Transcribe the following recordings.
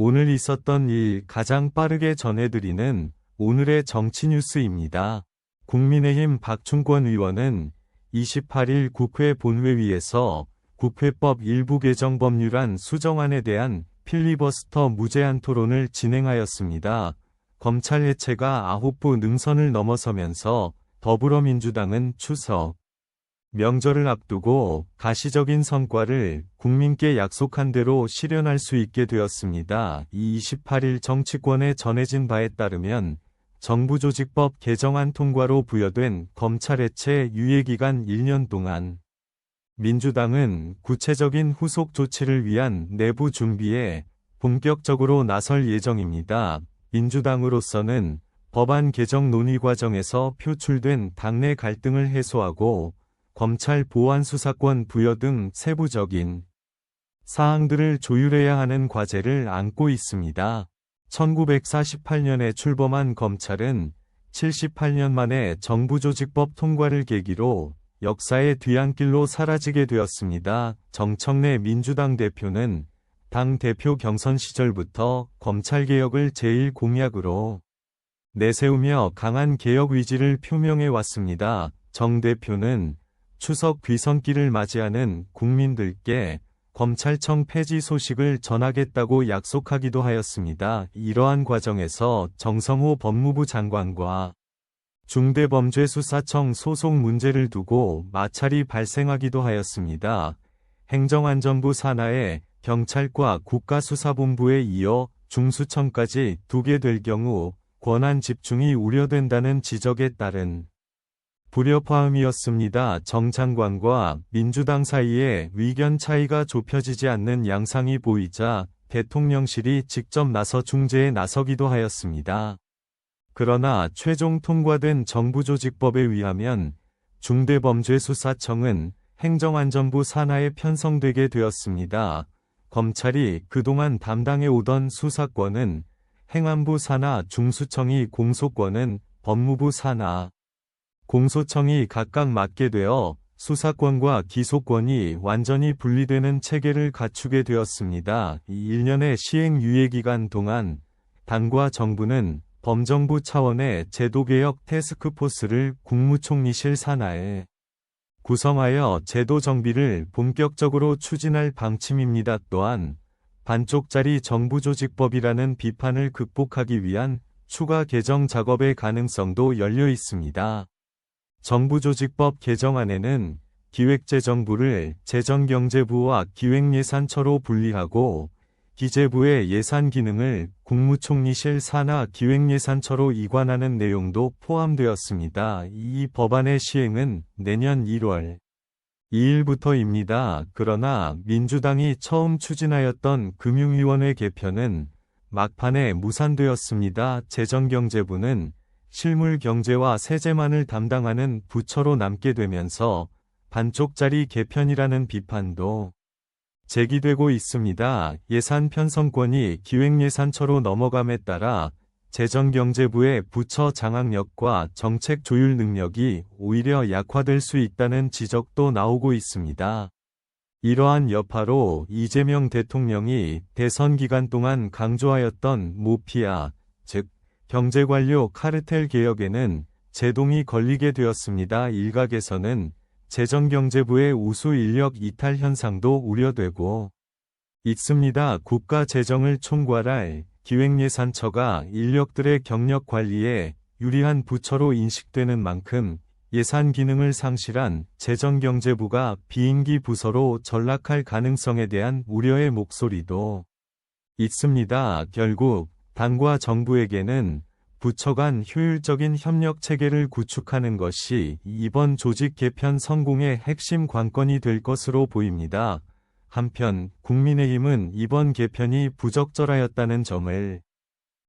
오늘 있었던 일 가장 빠르게 전해드리는 오늘의 정치 뉴스입니다. 국민의힘 박충권 의원은 28일 국회 본회의에서 국회법 일부 개정 법률안 수정안에 대한 필리버스터 무제한 토론을 진행하였습니다. 검찰 해체가 9부 능선을 넘어서면서 더불어민주당은 추석 명절을 앞두고 가시적인 성과를 국민께 약속한 대로 실현할 수 있게 되었습니다. 28일 정치권에 전해진 바에 따르면 정부조직법 개정안 통과로 부여된 검찰 해체 유예기간 1년 동안 민주당은 구체적인 후속 조치를 위한 내부 준비에 본격적으로 나설 예정입니다. 민주당으로서는 법안 개정 논의 과정에서 표출된 당내 갈등을 해소하고 검찰 보안 수사권 부여 등 세부적인 사항들을 조율해야 하는 과제를 안고 있습니다. 1948년에 출범한 검찰은 78년 만에 정부조직법 통과를 계기로 역사의 뒤안길로 사라지게 되었습니다. 정청래 민주당 대표는 당 대표 경선 시절부터 검찰개혁을 제1 공약으로 내세우며 강한 개혁 의지를 표명해 왔습니다. 정 대표는 추석 귀성길을 맞이하는 국민들께 검찰청 폐지 소식을 전하겠다고 약속하기도 하였습니다. 이러한 과정에서 정성호 법무부 장관과 중대범죄수사청 소속 문제를 두고 마찰이 발생하기도 하였습니다. 행정안전부 산하에 경찰과 국가수사본부에 이어 중수청까지 두게 될 경우 권한 집중이 우려된다는 지적에 따른 불협화음이었습니다. 정 장관과 민주당 사이에 의견 차이가 좁혀지지 않는 양상이 보이자 대통령실이 직접 나서 중재에 나서기도 하였습니다. 그러나 최종 통과된 정부조직법에 의하면 중대범죄수사청은 행정안전부 산하에 편성되게 되었습니다. 검찰이 그동안 담당해 오던 수사권은 행안부 산하 중수청이 공소권은 법무부 산하 공소청이 각각 맡게 되어 수사권과 기소권이 완전히 분리되는 체계를 갖추게 되었습니다. 이 1년의 시행 유예기간 동안 당과 정부는 범정부 차원의 제도개혁 태스크포스를 국무총리실 산하에 구성하여 제도 정비를 본격적으로 추진할 방침입니다. 또한 반쪽짜리 정부조직법이라는 비판을 극복하기 위한 추가 개정 작업의 가능성도 열려 있습니다. 정부조직법 개정안에는 기획재정부를 재정경제부와 기획예산처로 분리하고 기재부의 예산 기능을 국무총리실 산하 기획예산처로 이관하는 내용도 포함되었습니다. 이 법안의 시행은 내년 1월 2일부터입니다. 그러나 민주당이 처음 추진하였던 금융위원회 개편은 막판에 무산되었습니다. 재정경제부는 실물경제와 세제만을 담당하는 부처로 남게 되면서 반쪽짜리 개편이라는 비판도 제기되고 있습니다. 예산 편성권이 기획예산처로 넘어감에 따라 재정경제부의 부처 장악력과 정책 조율 능력이 오히려 약화될 수 있다는 지적도 나오고 있습니다. 이러한 여파로 이재명 대통령이 대선 기간 동안 강조하였던 모피아, 즉 경제관료 카르텔 개혁에는 제동이 걸리게 되었습니다. 일각에서는 재정경제부의 우수 인력 이탈 현상도 우려되고 있습니다. 국가 재정을 총괄할 기획예산처가 인력들의 경력 관리에 유리한 부처로 인식되는 만큼 예산 기능을 상실한 재정경제부가 비임기 부서로 전락할 가능성에 대한 우려의 목소리도 있습니다. 결국 당과 정부에게는 부처 간 효율적인 협력 체계를 구축하는 것이 이번 조직 개편 성공의 핵심 관건이 될 것으로 보입니다. 한편 국민의힘은 이번 개편이 부적절하였다는 점을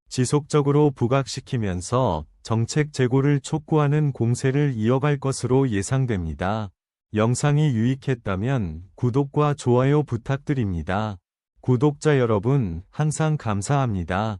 지속적으로 부각시키면서 정책 재고를 촉구하는 공세를 이어갈 것으로 예상됩니다. 영상이 유익했다면 구독과 좋아요 부탁드립니다. 구독자 여러분, 항상 감사합니다.